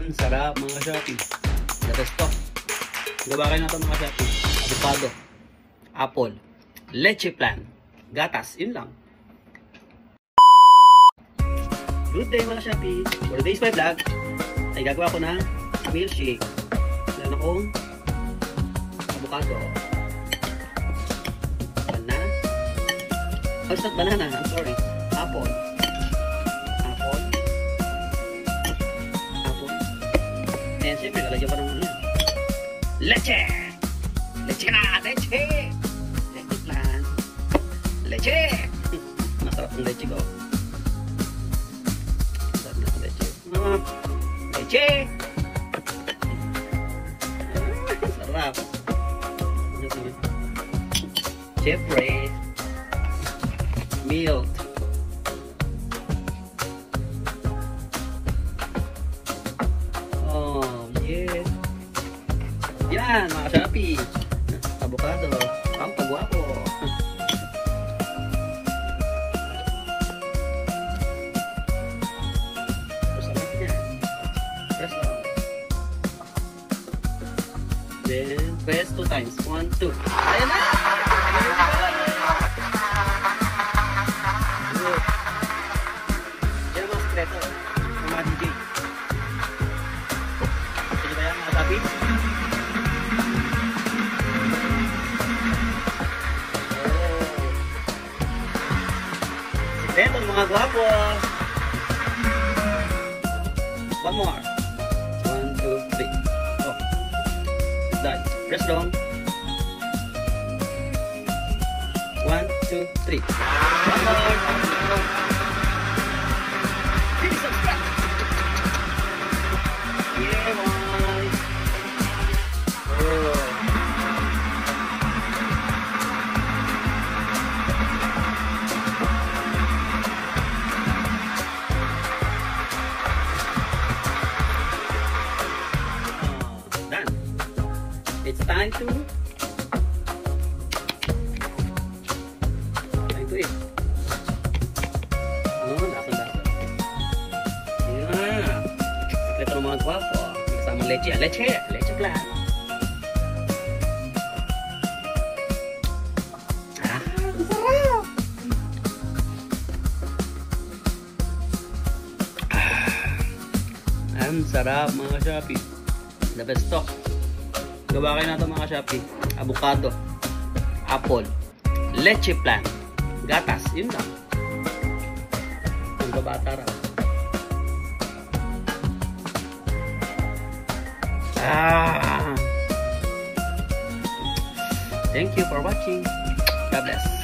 Yan, sarap mga Shopee. The best to. Gawa kayo na ito mga Shopee. Avocado, apple, leche plan, gatas, yun lang. Good day mga Shopee. For today's my vlog, ay gagawa ko ng milkshake. Meron akong avocado, banana, oh it's not banana, I'm sorry, apple, and siyempre lalagyan pa ng ano yan, leche na, leche plan, leche masarap ang leche ko, masarap na ang leche, leche sarap. Siyempre milk, oh yeah, yan mga Shopee, avocado, ang pagwapo. Sarap niya, press lang, then press 2 times, 1, 2, ayan na. Yan mga sekreto ng mga DJ. Sige ba yan mga Shopee? Sekreto ng mga gwapo. One more. 1, 2, 3. Oh, it's done. Press long. 1, 2, 3. One more. Please subscribe. Yeah, boy. Oh. Done. It's time to eat. Oh, lasa-lasa. Yeah. Sekreto ng mga gwapo. Kasama leche. Leche plan. Ah, sarap. Ang sarap mga Shopee. The best to. Gawa kayo na ito mga Shopee. Avocado, apple, leche plan, gatas, yun lang. Ang babata raw. Thank you for watching. God bless.